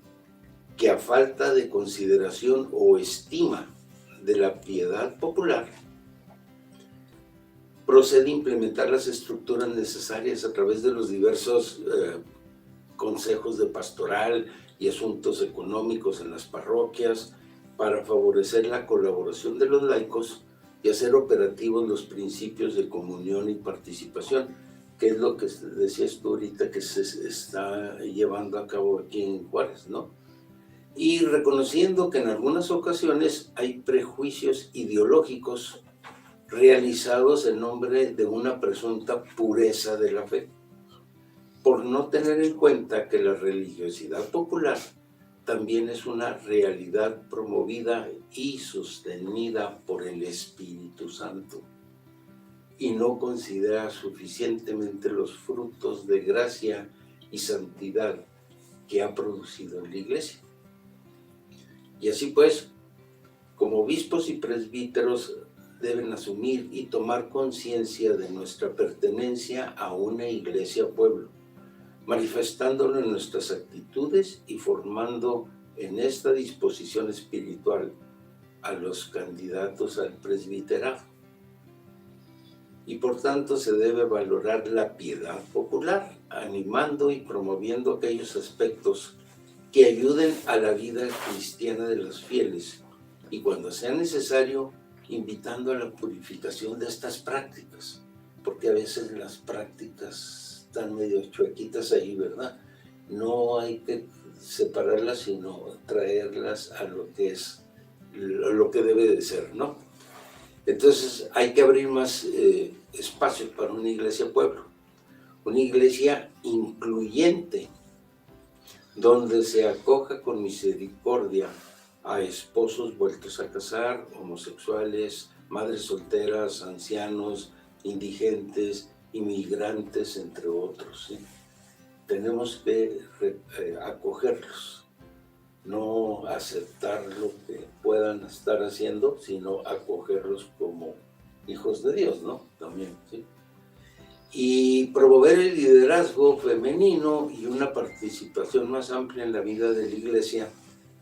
que a falta de consideración o estima de la piedad popular, procede implementar las estructuras necesarias a través de los diversos consejos de pastoral y asuntos económicos en las parroquias para favorecer la colaboración de los laicos y hacer operativos los principios de comunión y participación, que es lo que decías tú ahorita que se está llevando a cabo aquí en Juárez, ¿no? Y reconociendo que en algunas ocasiones hay prejuicios ideológicos realizados en nombre de una presunta pureza de la fe, por no tener en cuenta que la religiosidad popular también es una realidad promovida y sostenida por el Espíritu Santo. y no considera suficientemente los frutos de gracia y santidad que ha producido en la iglesia. Y así pues, como obispos y presbíteros deben asumir y tomar conciencia de nuestra pertenencia a una iglesia pueblo, manifestándolo en nuestras actitudes y formando en esta disposición espiritual a los candidatos al presbiterado. Y por tanto se debe valorar la piedad popular, animando y promoviendo aquellos aspectos que ayuden a la vida cristiana de los fieles y cuando sea necesario, invitando a la purificación de estas prácticas, porque a veces las prácticas están medio chuequitas ahí, ¿verdad? No hay que separarlas, sino traerlas a lo que es, lo que debe de ser, ¿no? Entonces hay que abrir más espacios para una iglesia pueblo, una iglesia incluyente, donde se acoja con misericordia a esposos vueltos a casar, homosexuales, madres solteras, ancianos, indigentes, inmigrantes, entre otros, ¿sí? Tenemos que acogerlos, no aceptar lo que puedan estar haciendo, sino acogerlos como hijos de Dios, ¿no? También, ¿sí? Y promover el liderazgo femenino y una participación más amplia en la vida de la iglesia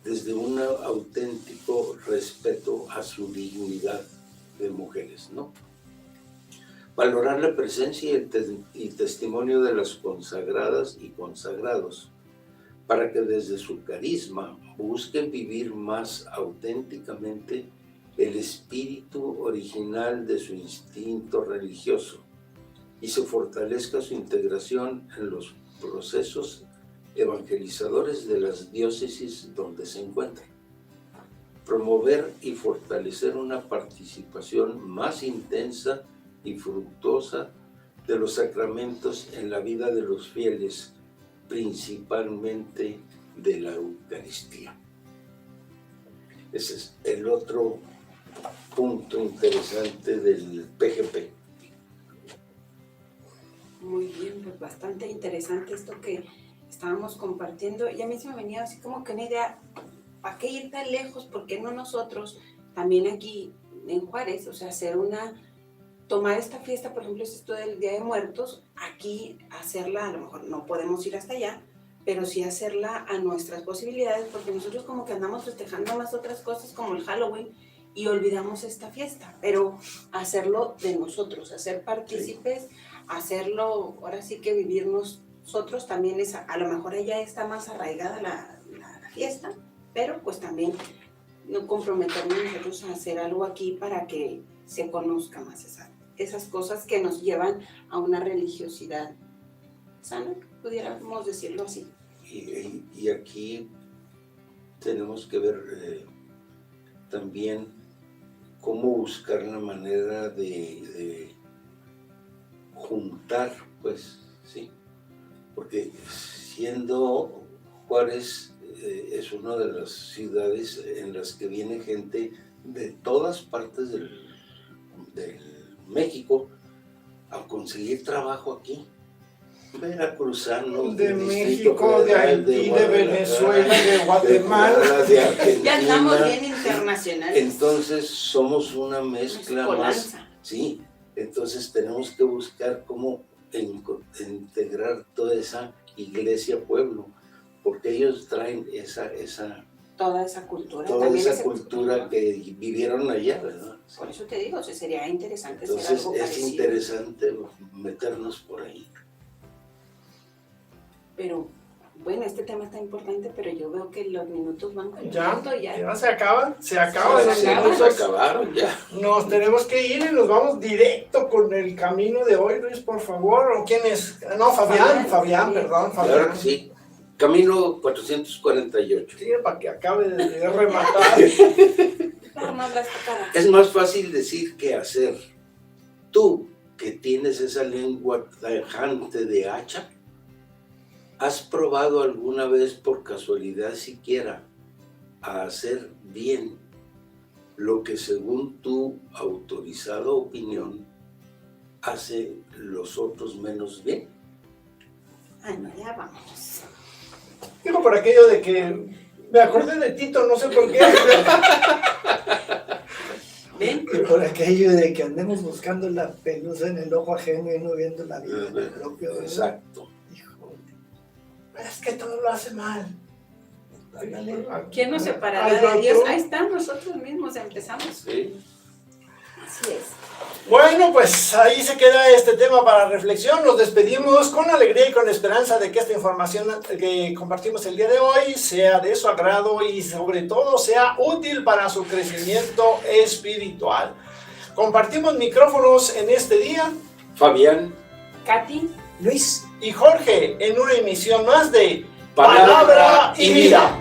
desde un auténtico respeto a su dignidad de mujeres, ¿no? Valorar la presencia y testimonio de las consagradas y consagrados, para que desde su carisma busquen vivir más auténticamente el espíritu original de su instinto religioso y se fortalezca su integración en los procesos evangelizadores de las diócesis donde se encuentran. Promover y fortalecer una participación más intensa y fructuosa de los sacramentos en la vida de los fieles, principalmente de la Eucaristía. Ese es el otro punto interesante del PGP. Muy bien, pues bastante interesante esto que estábamos compartiendo. Y a mí se me venía así como que una idea, ¿para qué ir tan lejos? ¿Por qué no nosotros también aquí en Juárez? O sea, tomar esta fiesta, por ejemplo, es esto del Día de Muertos, aquí hacerla, a lo mejor no podemos ir hasta allá, pero sí hacerla a nuestras posibilidades, porque nosotros como que andamos festejando más otras cosas como el Halloween y olvidamos esta fiesta, pero hacerlo de nosotros, hacer partícipes, hacerlo, ahora sí que vivir nosotros también es, a lo mejor ella está más arraigada la fiesta, pero pues también no comprometernos nosotros a hacer algo aquí para que se conozca más esas cosas que nos llevan a una religiosidad sana, pudiéramos decirlo así. Y aquí tenemos que ver también cómo buscar la manera de juntar, pues, ¿sí? Porque siendo Juárez es una de las ciudades en las que viene gente de todas partes del México a conseguir trabajo aquí. Veracruzanos, de Distrito México, de Federal, Haití, de Venezuela, de Guatemala, de Argentina. Ya estamos bien internacionales. Entonces somos una mezcla más, Mezcolanza. sí, entonces tenemos que buscar cómo integrar toda esa iglesia pueblo, porque ellos traen Toda esa cultura. toda también esa cultura que vivieron allá, ¿verdad? Por eso te digo, o sea, sería interesante hacer Entonces algo es parecido. interesante meternos por ahí. Pero bueno, este tema está importante, pero yo veo que los minutos van ya corriendo se acaban Se los acaban. minutos. acabaron ya. Nos tenemos que ir y nos vamos directo con el camino de hoy, Luis, por favor. ¿O quién es? No, Fabián, perdón, Fabián. Claro que sí. Camino 448. Sí, para que acabe de rematar. Nada más la estacada. Es más fácil decir que hacer. Tú, que tienes esa lengua tajante de hacha, ¿has probado alguna vez por casualidad siquiera a hacer bien lo que según tu autorizada opinión hace los otros menos bien. Ay, no, ya vamos. Digo por aquello de que me acordé de Tito, no sé por qué. ¿Ven? Y por aquello de que andemos buscando la pelusa en el ojo ajeno y no viendo la vida en el propio. ¿verdad? Exacto. Híjole. Es que todo lo hace mal. Ándale. ¿Quién nos separará Al de Dios? otro. Ahí están, nosotros mismos empezamos. ¿Sí? Así es. Bueno, pues ahí se queda este tema para reflexión. Nos despedimos con alegría y con esperanza de que esta información que compartimos el día de hoy sea de su agrado y sobre todo sea útil para su crecimiento espiritual. Compartimos micrófonos en este día. Fabián, Katy. Luis. Y Jorge en una emisión más de Palabra y Vida.